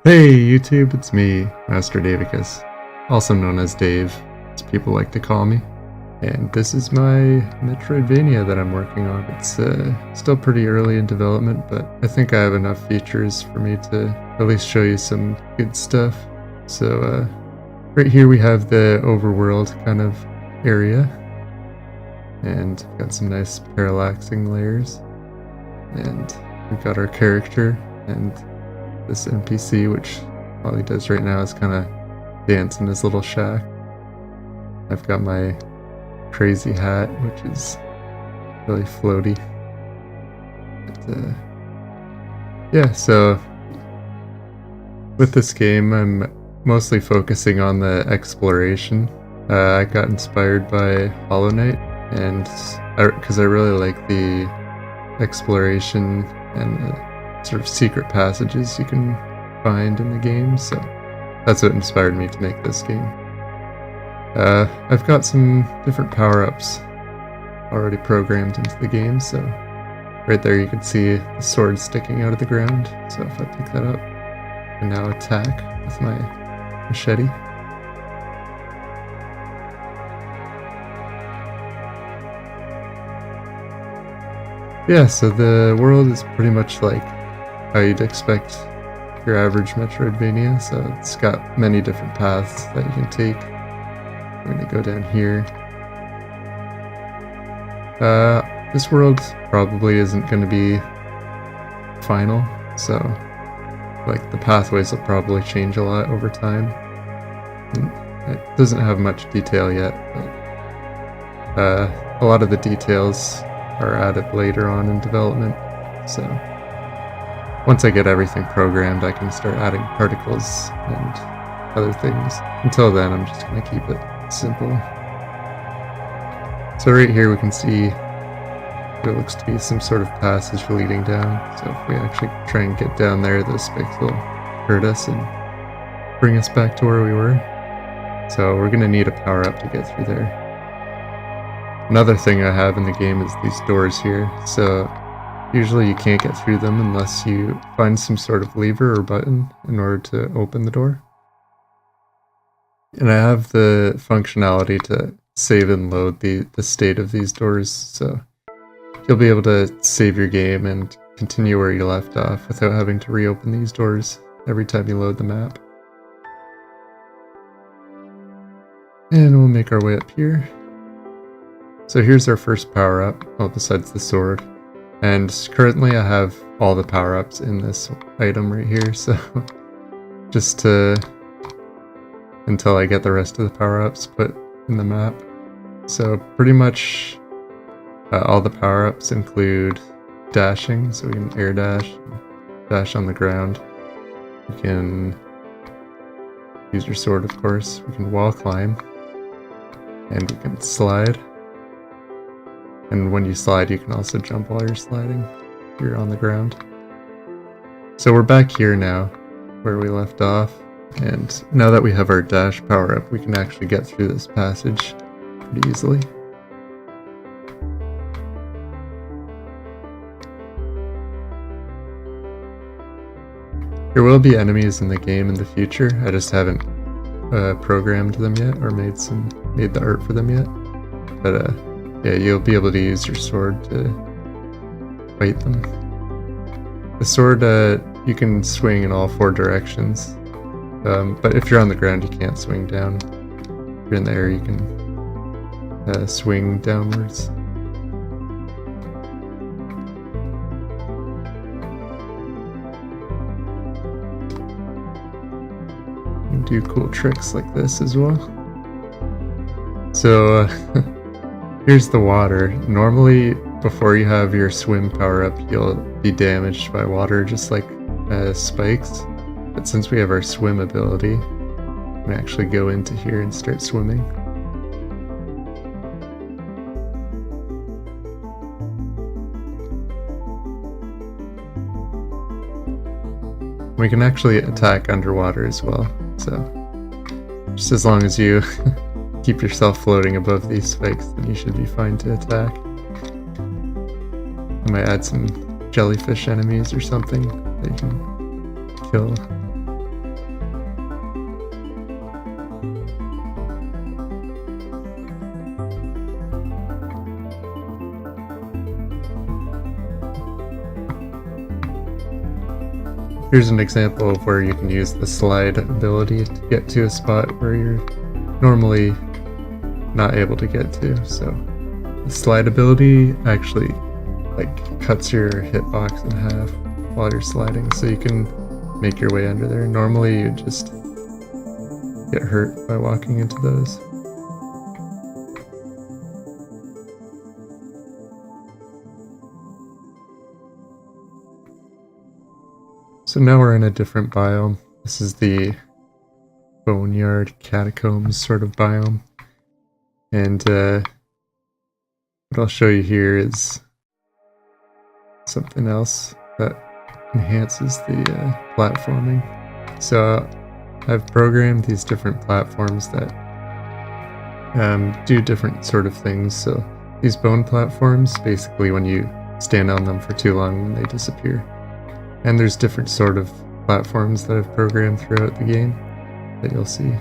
Hey YouTube, it's me, Master Davicus, also known as Dave, as people like to call me. And this is my Metroidvania that I'm working on. It's still pretty early in development, but I think I have enough features for me to at least show you some good stuff. So right here we have the overworld kind of area, and got some nice parallaxing layers, and we've got our character and this NPC, which all he does right now is kind of dance in his little shack. I've got my crazy hat, which is really floaty. But, yeah, so with this game, I'm mostly focusing on the exploration. I got inspired by Hollow Knight, and because I really like the exploration and the sort of secret passages you can find in the game, so that's what inspired me to make this game. I've got some different power-ups already programmed into the game, so right there you can see the sword sticking out of the ground, so if I pick that up and now attack with my machete. Yeah, so the world is pretty much like how you'd expect your average Metroidvania, so it's got many different paths that you can take. I'm going to go down here. This world probably isn't going to be final, so like the pathways will probably change a lot over time. And it doesn't have much detail yet, but a lot of the details are added later on in development, so once I get everything programmed, I can start adding particles and other things. Until then, I'm just going to keep it simple. So right here we can see there looks to be some sort of passage leading down. So if we actually try and get down there, the spikes will hurt us and bring us back to where we were. So we're going to need a power-up to get through there. Another thing I have in the game is these doors here. So usually you can't get through them unless you find some sort of lever or button in order to open the door. And I have the functionality to save and load the state of these doors, so you'll be able to save your game and continue where you left off without having to reopen these doors every time you load the map. And we'll make our way up here. So here's our first power-up, well, besides the sword. And currently I have all the power-ups in this item right here, so just to until I get the rest of the power-ups put in the map. So pretty much all the power-ups include dashing, so we can air dash, dash on the ground. We can use your sword, of course. We can wall climb, and we can slide. And when you slide, you can also jump while you're sliding if you're on the ground. So we're back here now, where we left off. And now that we have our dash power up, we can actually get through this passage pretty easily. There will be enemies in the game in the future. I just haven't programmed them yet or made the art for them yet. But yeah, you'll be able to use your sword to fight them. The sword, you can swing in all 4 directions, but if you're on the ground, you can't swing down. If you're in the air, you can swing downwards. You can do cool tricks like this as well. So, here's the water. Normally, before you have your swim power up, you'll be damaged by water, just like spikes. But since we have our swim ability, we can actually go into here and start swimming. We can actually attack underwater as well, so just as long as you keep yourself floating above these spikes, then you should be fine to attack. I might add some jellyfish enemies or something that you can kill. here's an example of where you can use the slide ability to get to a spot where you're normally not able to get to. So the slide ability actually like cuts your hitbox in half while you're sliding, so you can make your way under there. Normally you just get hurt by walking into those. So now we're in a different biome. This is the Boneyard Catacombs sort of biome. And what I'll show you here is something else that enhances the platforming. So I've programmed these different platforms that do different sort of things. So these bone platforms, basically when you stand on them for too long, they disappear. And there's different sort of platforms that I've programmed throughout the game that you'll see.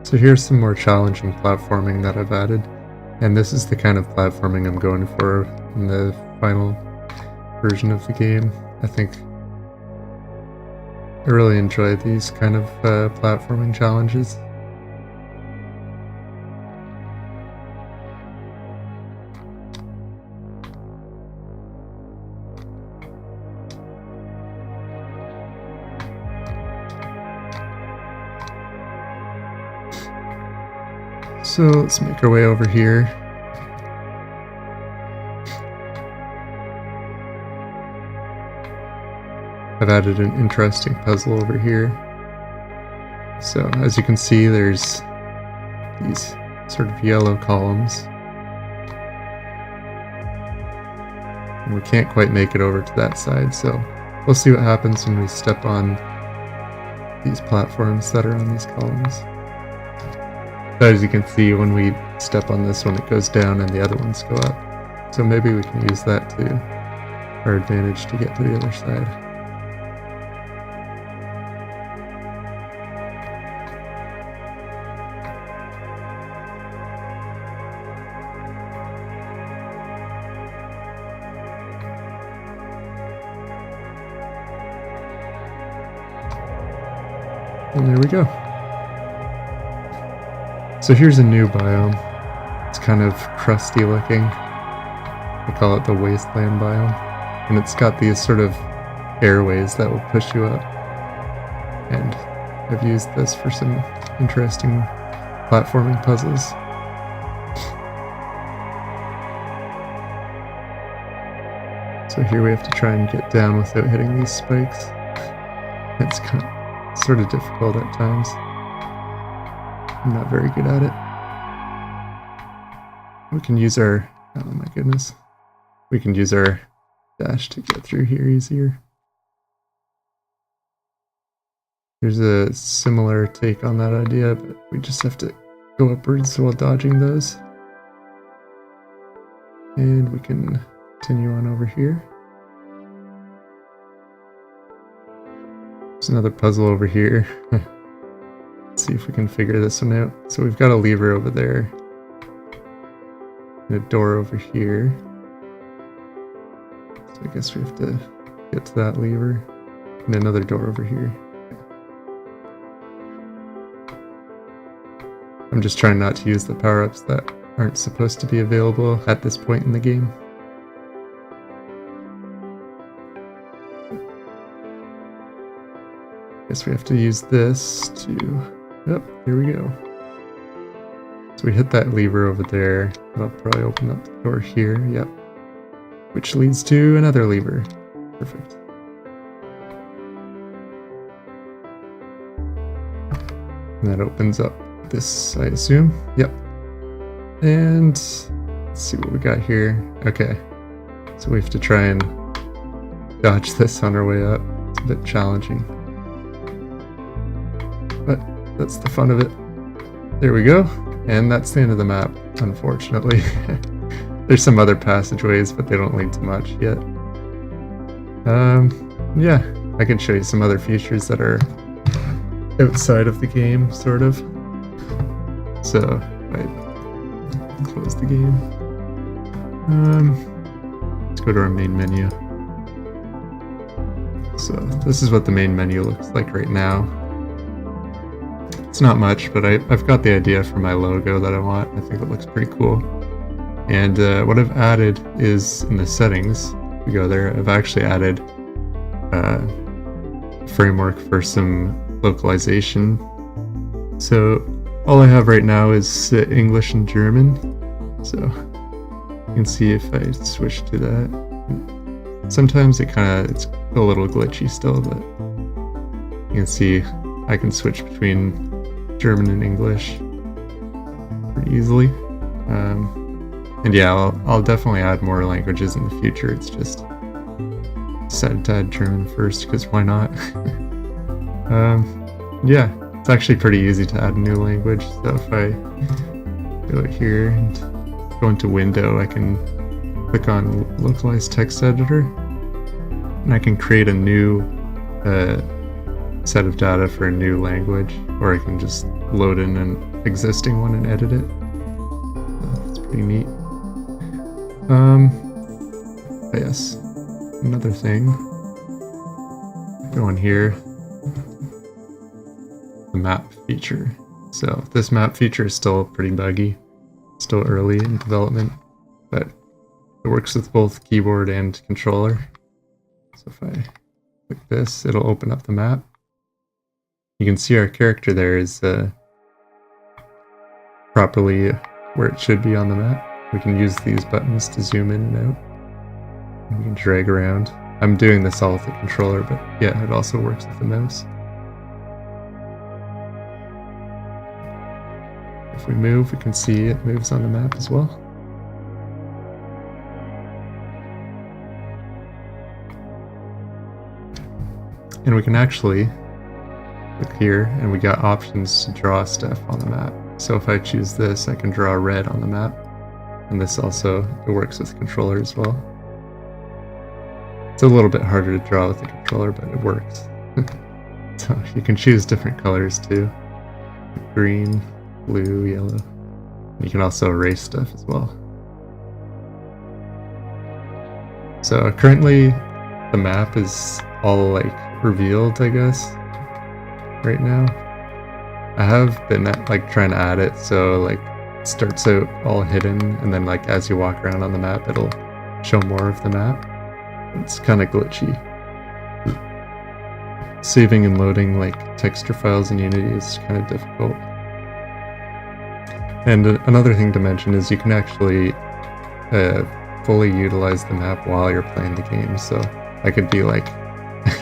So here's some more challenging platforming that I've added, and this is the kind of platforming I'm going for in the final version of the game. I think I really enjoy these kind of platforming challenges. So let's make our way over here. I've added an interesting puzzle over here. So as you can see, there's these sort of yellow columns. And we can't quite make it over to that side, so we'll see what happens when we step on these platforms that are on these columns. So as you can see, when we step on this one, it goes down and the other ones go up. So maybe we can use that to our advantage to get to the other side. And there we go. So here's a new biome. It's kind of crusty looking. I call it the wasteland biome. And it's got these sort of airways that will push you up. And I've used this for some interesting platforming puzzles. So here we have to try and get down without hitting these spikes. It's sort of difficult at times. I'm not very good at it. We can use our, oh my goodness. We can use our dash to get through here easier. There's a similar take on that idea, but we just have to go upwards while dodging those. And we can continue on over here. There's another puzzle over here. Let's see if we can figure this one out. So we've got a lever over there. And a door over here. So I guess we have to get to that lever. And another door over here. I'm just trying not to use the power-ups that aren't supposed to be available at this point in the game. Guess we have to use this to... Yep, here we go. So we hit that lever over there. That'll probably open up the door here, yep. Which leads to another lever. Perfect. And that opens up this, I assume. Yep. And let's see what we got here. Okay. So we have to try and dodge this on our way up. It's a bit challenging. But that's the fun of it. There we go. And that's the end of the map, unfortunately. There's some other passageways, but they don't lead to much yet. Yeah, I can show you some other features that are outside of the game, sort of. So, I close the game. Let's go to our main menu. So this is what the main menu looks like right now. It's not much, but I've got the idea for my logo that I want. I think it looks pretty cool. And what I've added is in the settings, we go there, I've actually added a framework for some localization. So all I have right now is English and German. So you can see if I switch to that. Sometimes it's a little glitchy still, but you can see I can switch between German and English pretty easily. And yeah, I'll definitely add more languages in the future. It's just decided to add German first because why not? Yeah, it's actually pretty easy to add a new language. So if I go here and go into Window, I can click on Localize Text Editor, and I can create a new set of data for a new language, or I can just load in an existing one and edit it. So it's pretty neat. Yes, another thing. Go in here, the map feature. So this map feature is still pretty buggy, still early in development, but it works with both keyboard and controller. So if I click this, it'll open up the map. You can see our character there is properly where it should be on the map. We can use these buttons to zoom in and out. And we can drag around. I'm doing this all with the controller, but yeah, it also works with the mouse. If we move, we can see it moves on the map as well. And we can actually click here, and we got options to draw stuff on the map. So if I choose this, I can draw red on the map. And this also, it works with the controller as well. It's a little bit harder to draw with the controller, but it works. So you can choose different colors too. Green, blue, yellow. You can also erase stuff as well. So currently the map is all like revealed, I guess, right now. I have been trying to add it so like it starts out all hidden, and then like as you walk around on the map it'll show more of the map. It's kind of glitchy. Saving and loading like texture files in Unity is kind of difficult. And another thing to mention is you can actually fully utilize the map while you're playing the game. So I could be like,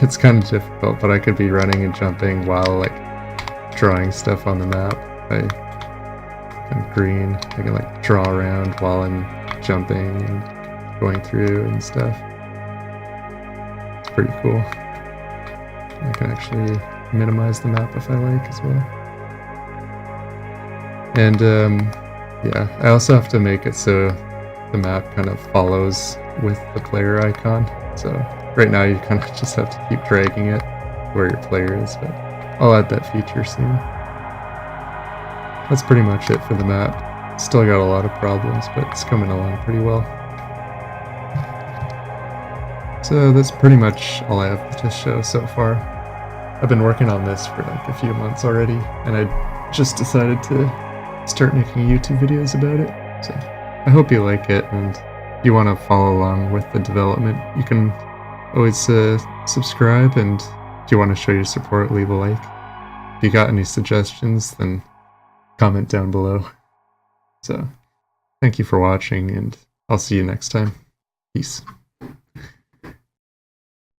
it's kind of difficult, but I could be running and jumping while like drawing stuff on the map. I'm green, I can like draw around while I'm jumping and going through and stuff. It's pretty cool. I can actually minimize the map if I like as well. And yeah, I also have to make it so the map kind of follows with the player icon. So right now you kind of just have to keep dragging it where your player is, but I'll add that feature soon. That's pretty much it for the map. Still got a lot of problems, but it's coming along pretty well. So that's pretty much all I have to show so far. I've been working on this for like a few months already, and I just decided to start making YouTube videos about it. So I hope you like it, and if you want to follow along with the development, you can always subscribe, and if you want to show your support, leave a like. If you got any suggestions, then comment down below. So thank you for watching, and I'll see you next time. Peace.